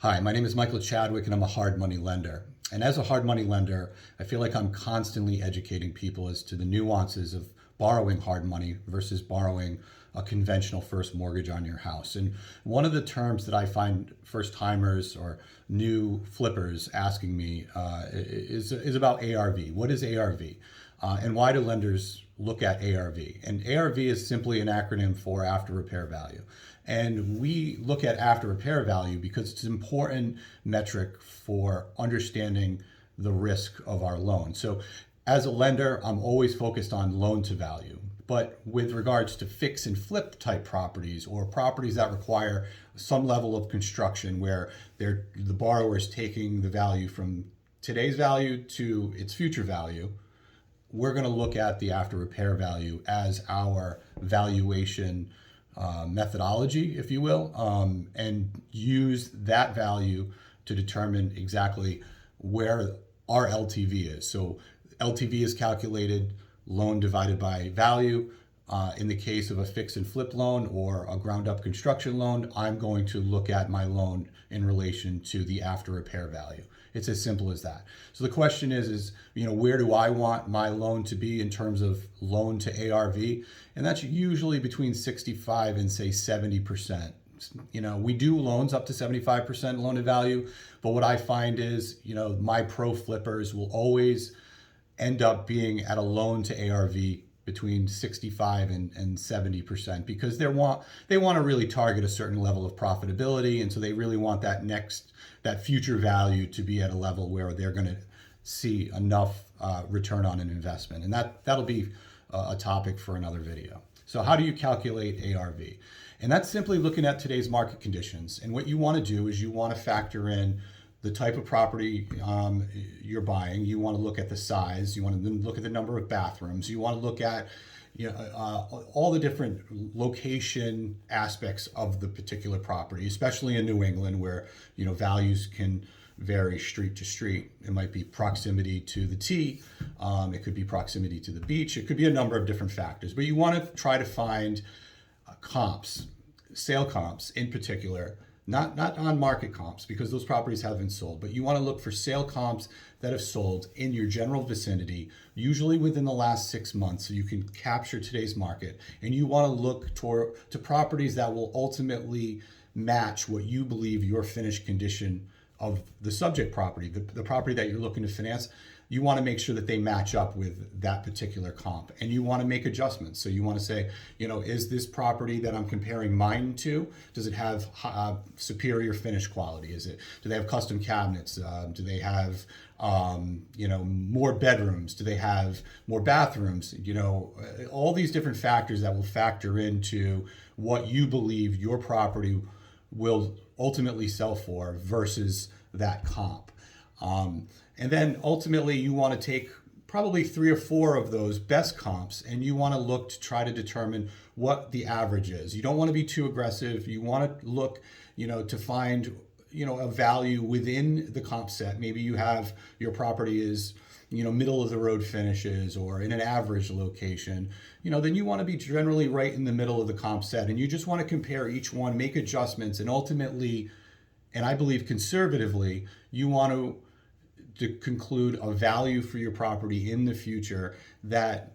Hi, my name is Michael Chadwick and I'm a hard money lender. And as a hard money lender, I feel like I'm constantly educating people as to the nuances of borrowing hard money versus borrowing a conventional first mortgage on your house. And one of the terms that I find first timers or new flippers asking me is about ARV. What is ARV? And why do lenders look at ARV? And ARV is simply an acronym for after repair value. And we look at after repair value because it's an important metric for understanding the risk of our loan. So as a lender, I'm always focused on loan to value. But with regards to fix and flip type properties or properties that require some level of construction where the borrower is taking the value from today's value to its future value, we're going to look at the after repair value as our valuation methodology, if you will, and use that value to determine exactly where our LTV is. So LTV is calculated loan divided by value. In the case of a fix and flip loan or a ground up construction loan, I'm going to look at my loan in relation to the after repair value. It's as simple as that. So the question is, where do I want my loan to be in terms of loan to ARV? And that's usually between 65 and say 70%. We do loans up to 75% loan to value, but what I find is, my pro flippers will always end up being at a loan to ARV between 65 and 70% because they want to really target a certain level of profitability, and so they really want that future value to be at a level where they're going to see enough return on an investment, and that'll be a topic for another video. So how do you calculate ARV? And that's simply looking at today's market conditions. And what you want to do is you want to factor in the type of property you're buying. You want to look at the size. You want to look at the number of bathrooms. You want to look at all the different location aspects of the particular property, especially in New England where values can vary street to street. It might be proximity to the T. It could be proximity to the beach. It could be a number of different factors. But you want to try to find comps, sale comps in particular, not on market comps because those properties haven't sold, but you want to look for sale comps that have sold in your general vicinity, usually within the last 6 months, so you can capture today's market. And you want to look to properties that will ultimately match what you believe your finished condition of the subject property, the property that you're looking to finance. You want to make sure that they match up with that particular comp, and you want to make adjustments. So you want to say, is this property that I'm comparing mine to, does it have superior finish quality? Do they have custom cabinets? Do they have, more bedrooms? Do they have more bathrooms? All these different factors that will factor into what you believe your property will ultimately sell for versus that comp. And then ultimately you want to take probably 3 or 4 of those best comps and you want to look to try to determine what the average is. You don't want to be too aggressive. You want to look, to find, a value within the comp set. Maybe you have your property is, middle of the road finishes or in an average location, then you want to be generally right in the middle of the comp set. And you just want to compare each one, make adjustments, and ultimately, and I believe conservatively, you want to conclude a value for your property in the future that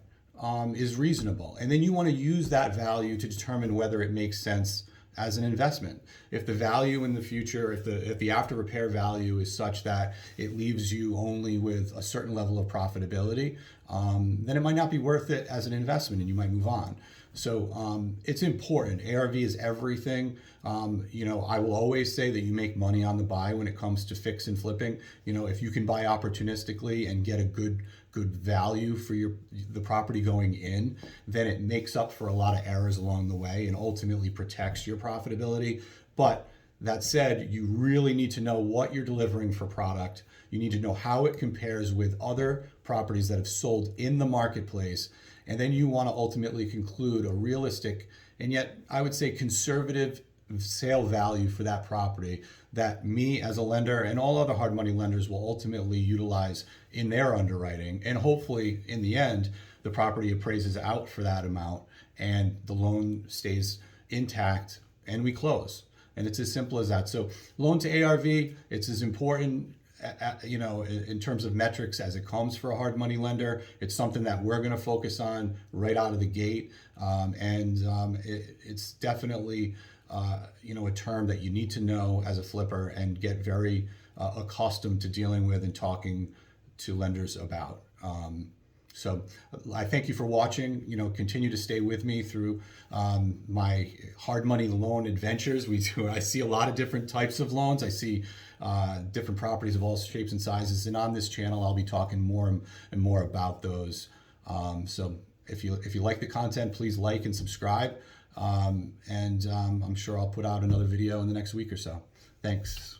is reasonable. And then you want to use that value to determine whether it makes sense as an investment. If the value in the future, if the after repair value is such that it leaves you only with a certain level of profitability, then it might not be worth it as an investment and you might move on. So it's important. ARV is everything. I will always say that you make money on the buy when it comes to fix and flipping. If you can buy opportunistically and get a good value for the property going in, then it makes up for a lot of errors along the way and ultimately protects your profitability. But that said, you really need to know what you're delivering for product. You need to know how it compares with other properties that have sold in the marketplace. And then you want to ultimately conclude a realistic and yet I would say conservative sale value for that property that me as a lender and all other hard money lenders will ultimately utilize in their underwriting. And hopefully in the end, the property appraises out for that amount and the loan stays intact and we close. And it's as simple as that. So loan to ARV, it's as important, in terms of metrics as it comes for a hard money lender. It's something that we're going to focus on right out of the gate. It's definitely, a term that you need to know as a flipper and get very accustomed to dealing with and talking to lenders about. So I thank you for watching. Continue to stay with me through my hard money loan adventures. I see a lot of different types of loans. I see different properties of all shapes and sizes. And on this channel, I'll be talking more and more about those. So if you like the content, please like and subscribe. I'm sure I'll put out another video in the next week or so. Thanks.